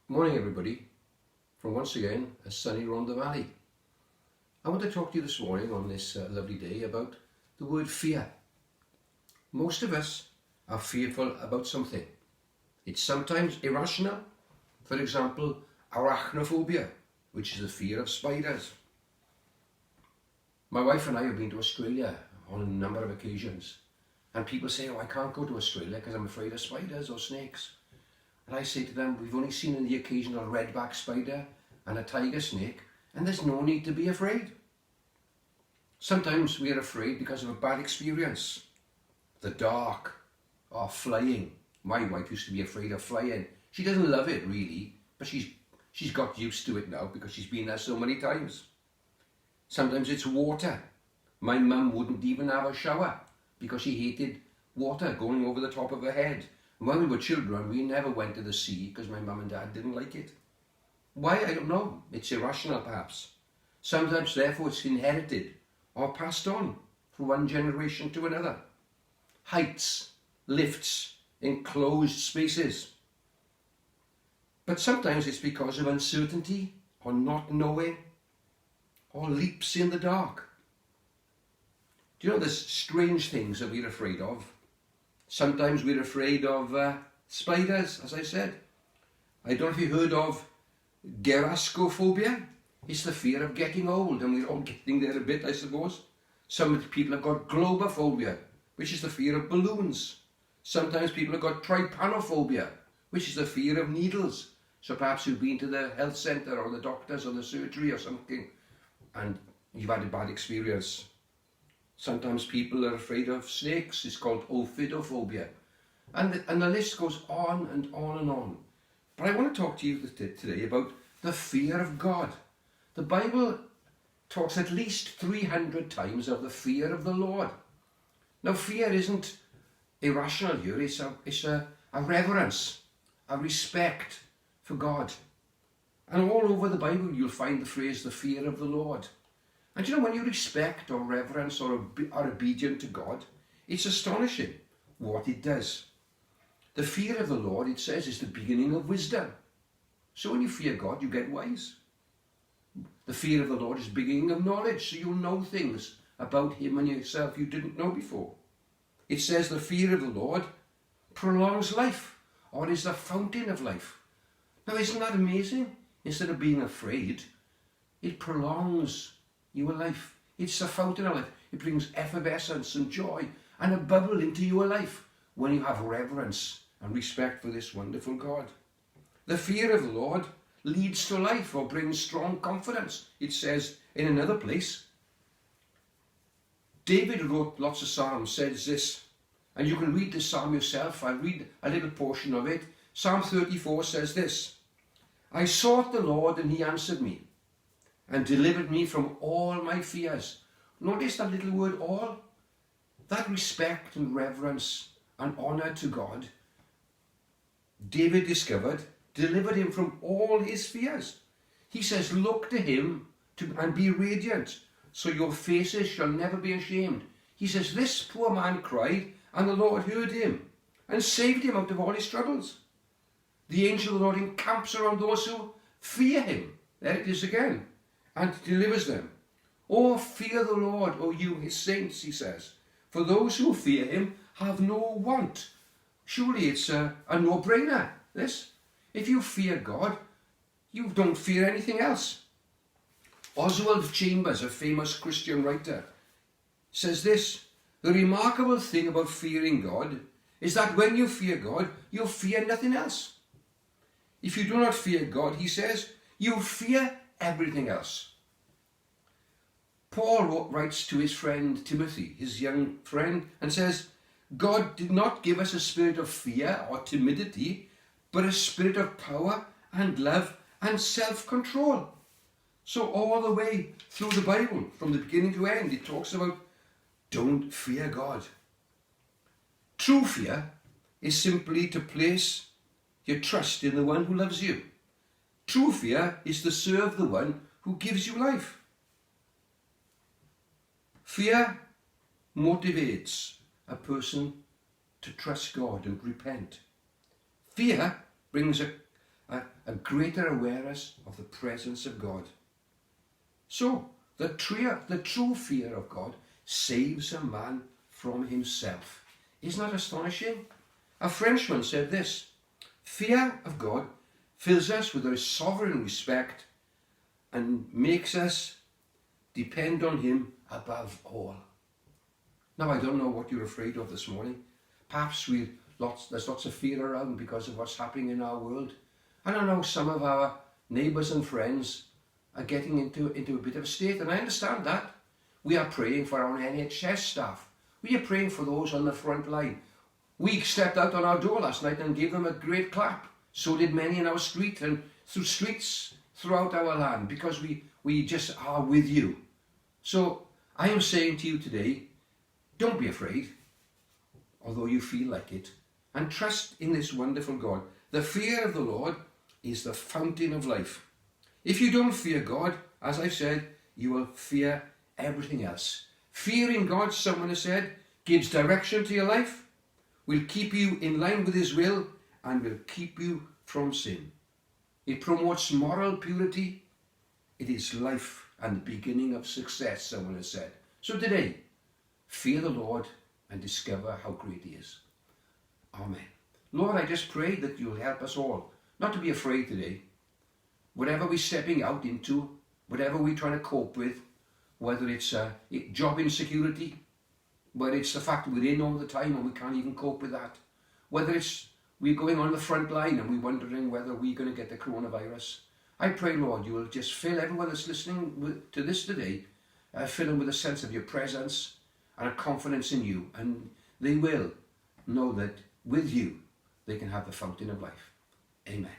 Morning everybody, from once again a sunny Rhondda Valley. I want to talk to you this morning on this lovely day about the word fear. Most of us are fearful about something. It's sometimes irrational. For example, arachnophobia, which is the fear of spiders. My wife and I have been to Australia on a number of occasions, and people say, I can't go to Australia because I'm afraid of spiders or snakes. And I say to them, we've only seen the occasional redback spider and a tiger snake, and there's no need to be afraid. Sometimes we are afraid because of a bad experience. The dark, or flying. My wife used to be afraid of flying. She doesn't love it really, but she's got used to it now because she's been there so many times. Sometimes it's water. My mum wouldn't even have a shower because she hated water going over the top of her head. When we were children, we never went to the sea because my mum and dad didn't like it. Why? I don't know. It's irrational perhaps. Sometimes therefore it's inherited or passed on from one generation to another. Heights, lifts, enclosed spaces. But sometimes it's because of uncertainty or not knowing or leaps in the dark. Do you know there's strange things that we're afraid of? Sometimes we're afraid of spiders, as I said. I don't know if you heard of gerascophobia. It's the fear of getting old, and we're all getting there a bit, I suppose. Some people have got globophobia, which is the fear of balloons. Sometimes people have got trypanophobia, which is the fear of needles. So perhaps you've been to the health centre or the doctors or the surgery or something, and you've had a bad experience. Sometimes people are afraid of snakes. It's called ophidophobia. And the list goes on and on and on. But I want to talk to you today about the fear of God. The Bible talks at least 300 times of the fear of the Lord. Now fear isn't irrational here. It's a reverence, a respect for God. And all over the Bible you'll find the phrase, the fear of the Lord. And you know, when you respect or reverence or are obedient to God, it's astonishing what it does. The fear of the Lord, it says, is the beginning of wisdom. So when you fear God, you get wise. The fear of the Lord is the beginning of knowledge, so you'll know things about Him and yourself you didn't know before. It says the fear of the Lord prolongs life, or is the fountain of life. Now isn't that amazing? Instead of being afraid, it prolongs your life. It's the fountain of life. It brings effervescence and joy and a bubble into your life when you have reverence and respect for this wonderful God. The fear of the Lord leads to life or brings strong confidence. It says in another place, David wrote lots of psalms, says this, and you can read this psalm yourself. I'll read a little portion of it. Psalm 34 says this, I sought the Lord and He answered me and delivered me from all my fears. Notice that little word all. That respect and reverence and honour to God, David discovered, delivered him from all his fears. He says, look to Him and be radiant, so your faces shall never be ashamed. He says, this poor man cried, and the Lord heard him and saved him out of all his troubles. The angel of the Lord encamps around those who fear Him. There it is again. And delivers them. Oh, fear the Lord, O you His saints, He says. For those who fear Him have no want. Surely it's a no-brainer, this. If you fear God, you don't fear anything else. Oswald Chambers, a famous Christian writer, says this, the remarkable thing about fearing God is that when you fear God, you fear nothing else. If you do not fear God, he says, you fear everything else. Paul writes to his friend Timothy, his young friend, and says, God did not give us a spirit of fear or timidity, but a spirit of power and love and self-control. So all the way through the Bible, from the beginning to end, it talks about don't fear God. True fear is simply to place your trust in the one who loves you. True fear is to serve the one who gives you life. Fear motivates a person to trust God and repent. Fear brings a a greater awareness of the presence of God. So, the true fear of God saves a man from himself. Isn't that astonishing? A Frenchman said this: fear of God fills us with a sovereign respect and makes us depend on him above all. Now, I don't know what you're afraid of this morning. Perhaps there's lots of fear around because of what's happening in our world. And I know some of our neighbours and friends are getting into a bit of a state, and I understand that. We are praying for our NHS staff. We are praying for those on the front line. We stepped out on our door last night and gave them a great clap. So did many in our street and through streets throughout our land, because we just are with you. So I am saying to you today, don't be afraid, although you feel like it, and trust in this wonderful God. The fear of the Lord is the fountain of life. If you don't fear God, as I've said, you will fear everything else. Fearing God, someone has said, gives direction to your life, will keep you in line with his will, and will keep you from sin. It promotes moral purity. It is life and the beginning of success, someone has said. So today, fear the Lord and discover how great he is. Amen. Lord, I just pray that you'll help us all not to be afraid today. Whatever we're stepping out into, whatever we're trying to cope with, whether it's job insecurity, whether it's the fact we're in all the time and we can't even cope with that, whether it's we're going on the front line and we're wondering whether we're going to get the coronavirus. I pray, Lord, you will just fill everyone that's listening to this today, fill them with a sense of your presence and a confidence in you, and they will know that with you they can have the fountain of life. Amen.